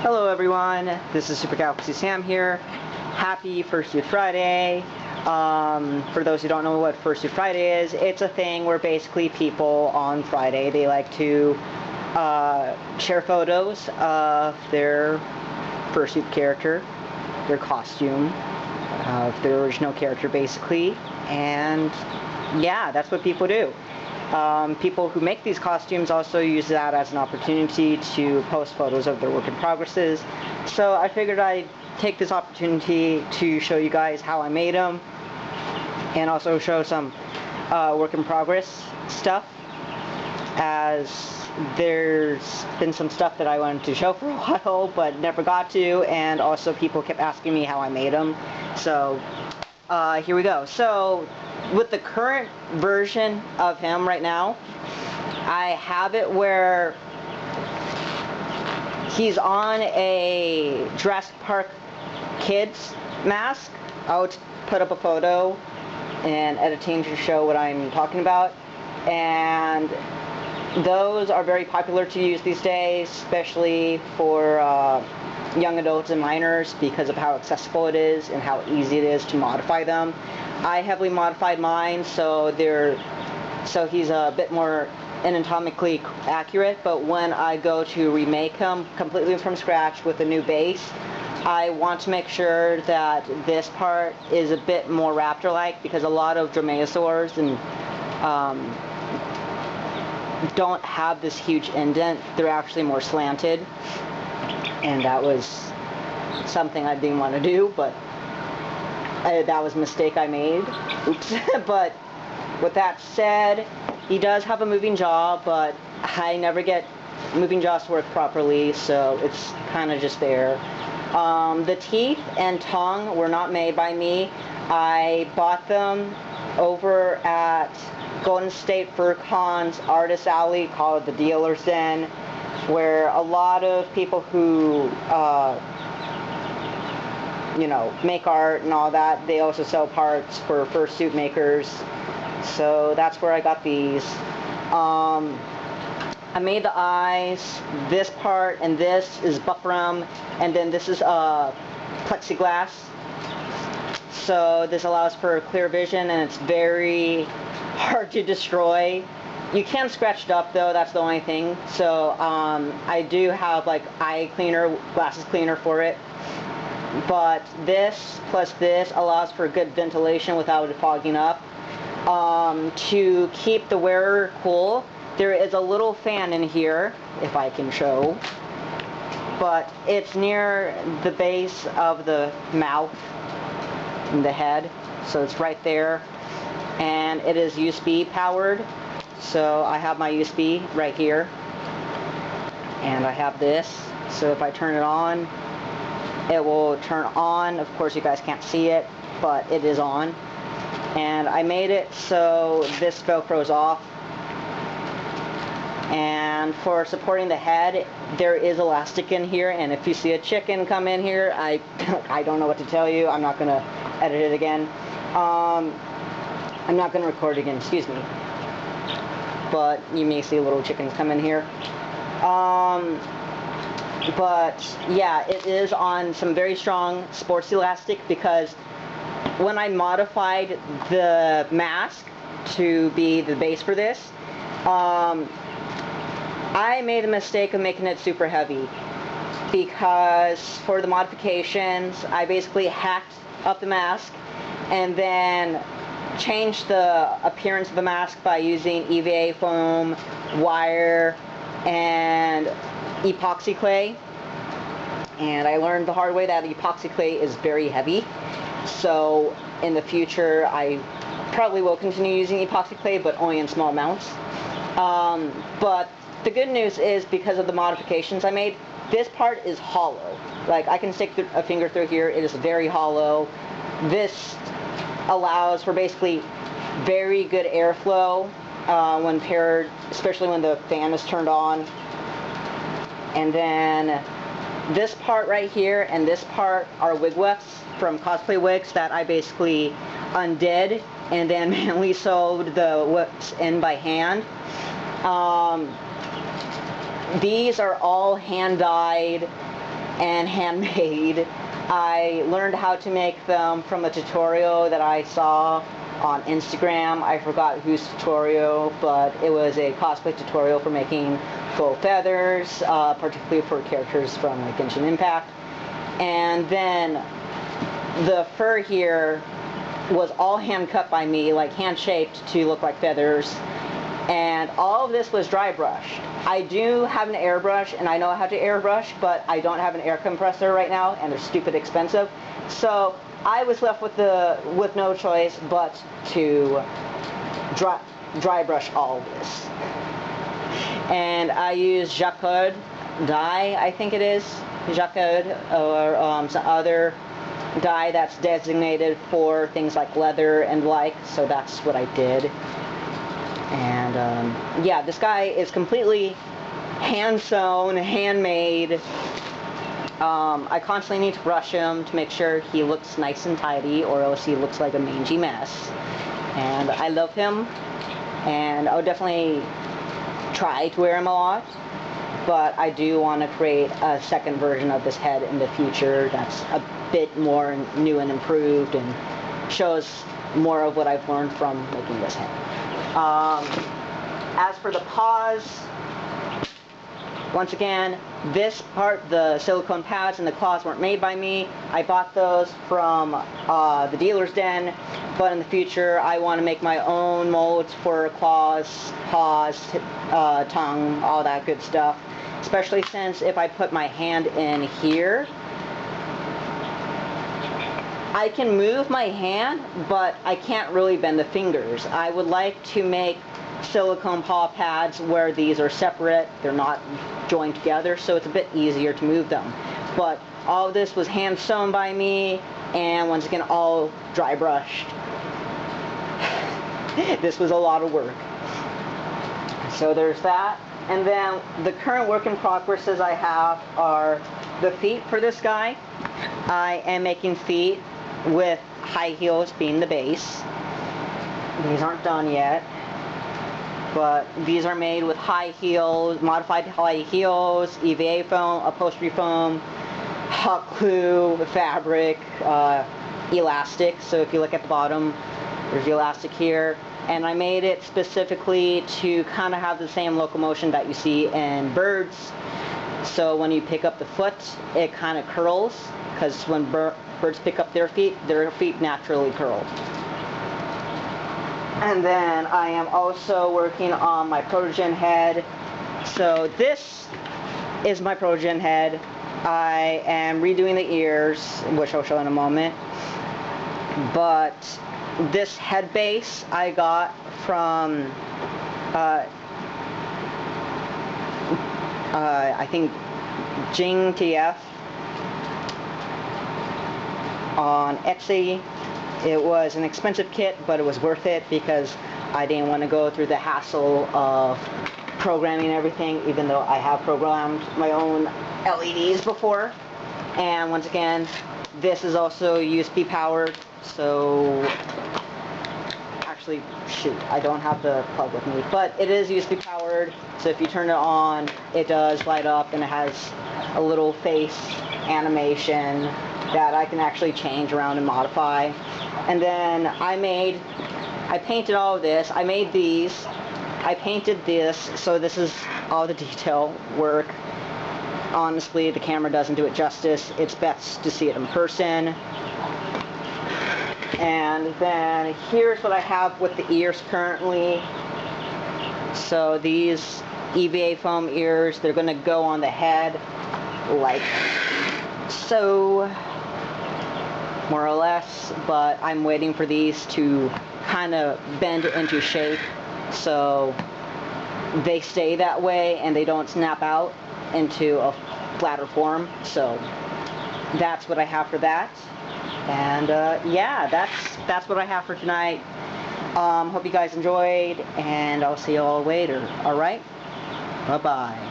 Hello everyone, this is Super Galaxy Sam here. Happy Fursuit Friday. For those who don't know what Fursuit Friday is, it's a thing where basically people on Friday, they like to share photos of their fursuit character, their costume, of their original character basically, and yeah, that's what people do. People who make these costumes also use that as an opportunity to post photos of their work in progresses. So I figured I'd take this opportunity to show you guys how I made them and also show some work in progress stuff, as there's been some stuff that I wanted to show for a while but never got to, and also people kept asking me how I made them. So here we go. So with the current version of him right now, I have it where he's on a Jurassic Park kids mask. I'll put up a photo and editing to show what I'm talking about, and those are very popular to use these days, especially for young adults and minors, because of how accessible it is and how easy it is to modify them. I heavily modified mine so he's a bit more anatomically accurate, but when I go to remake him completely from scratch with a new base, I want to make sure that this part is a bit more raptor-like, because a lot of dromaeosaurs and don't have this huge indent. They're actually more slanted, and that was something I didn't want to do, but that was a mistake I made. Oops. But with that said, he does have a moving jaw, but I never get moving jaws to work properly, so it's kind of just there. The teeth and tongue were not made by me. I bought them over at Golden State FurCon's Artist Alley, called the Dealer's Den, where a lot of people who you know, make art and all that, they also sell parts for fursuit makers. So that's where I got these. I made the eyes, this part, and this is buckram, and then this is plexiglass. So this allows for clear vision, and it's very hard to destroy. You can scratch it up though, that's the only thing. So I do have like eye cleaner, glasses cleaner for it. But this plus this allows for good ventilation without it fogging up. To keep the wearer cool, there is a little fan in here, if I can show, but it's near the base of the mouth and the head, so it's right there, and it is USB powered. So I have my USB right here, and I have this, so if I turn it on, it will turn on. Of course you guys can't see it, but it is on. And I made it so this Velcro's off. And for supporting the head, there is elastic in here, and if you see a chicken come in here, I don't know what to tell you. I'm not going to edit it again. I'm not going to record it again, excuse me. But you may see little chickens come in here. But yeah, it is on some very strong sports elastic, because when I modified the mask to be the base for this, I made the mistake of making it super heavy, because for the modifications I basically hacked up the mask and then changed the appearance of the mask by using EVA foam, wire, and epoxy clay. And I learned the hard way that epoxy clay is very heavy, so in the future I probably will continue using epoxy clay, but only in small amounts. But the good news is, because of the modifications I made, this part is hollow. Like, I can stick a finger through here, it is very hollow. This allows for basically very good airflow when paired, especially when the fan is turned on. And then this part right here and this part are wig wefts from cosplay wigs that I basically undid and then manually sewed the wefts in by hand. These are all hand dyed and handmade. I learned how to make them from a tutorial that I saw on Instagram. I forgot whose tutorial, but it was a cosplay tutorial for making faux feathers, particularly for characters from like Genshin Impact. And then the fur here was all hand cut by me, like hand shaped to look like feathers. And all of this was dry brushed. I do have an airbrush and I know how to airbrush, but I don't have an air compressor right now and they're stupid expensive. So I was left with no choice but to dry brush all of this. And I use Jacquard dye, I think it is, Jacquard, or some other dye that's designated for things like leather and like, so that's what I did. And yeah, this guy is completely hand sewn, handmade. I constantly need to brush him to make sure he looks nice and tidy, or else he looks like a mangy mess. And I love him, and I would definitely try to wear him a lot, but I do want to create a second version of this head in the future that's a bit more new and improved and shows more of what I've learned from making this head. As for the paws, once again, this part, the silicone pads and the claws weren't made by me. I bought those from the dealer's den, but in the future I want to make my own molds for claws, paws, tongue, all that good stuff. Especially since if I put my hand in here, I can move my hand, but I can't really bend the fingers. I would like to make silicone paw pads where these are separate, they're not joined together, so it's a bit easier to move them. But all of this was hand sewn by me, and once again all dry brushed. This was a lot of work. So there's that. And then the current work in progresses I have are the feet for this guy. I am making feet with high heels being the base. These aren't done yet, but these are made with high heels, modified high heels, EVA foam, upholstery foam, hot glue, fabric, elastic. So if you look at the bottom, there's the elastic here. And I made it specifically to kind of have the same locomotion that you see in birds. So when you pick up the foot, it kind of curls, because when birds pick up their feet naturally curl. And then I am also working on my Protogen head. So this is my Protogen head. I am redoing the ears, which I'll show in a moment. But this head base I got from I think Jing TF on Etsy. It was an expensive kit, but it was worth it because I didn't want to go through the hassle of programming everything, even though I have programmed my own LEDs before. And once again, this is also USB powered, so actually, shoot, I don't have the plug with me, but it is USB powered, so if you turn it on, it does light up, and it has a little face animation that I can actually change around and modify. And then I painted all of this. I made these. I painted this, so this is all the detail work. Honestly, the camera doesn't do it justice. It's best to see it in person. And then here's what I have with the ears currently. So these EVA foam ears, they're going to go on the head like so, more or less, but I'm waiting for these to kind of bend into shape so they stay that way and they don't snap out into a flatter form. So that's what I have for that. And yeah, that's what I have for tonight. Hope you guys enjoyed, and I'll see you all later. Alright? Bye-bye.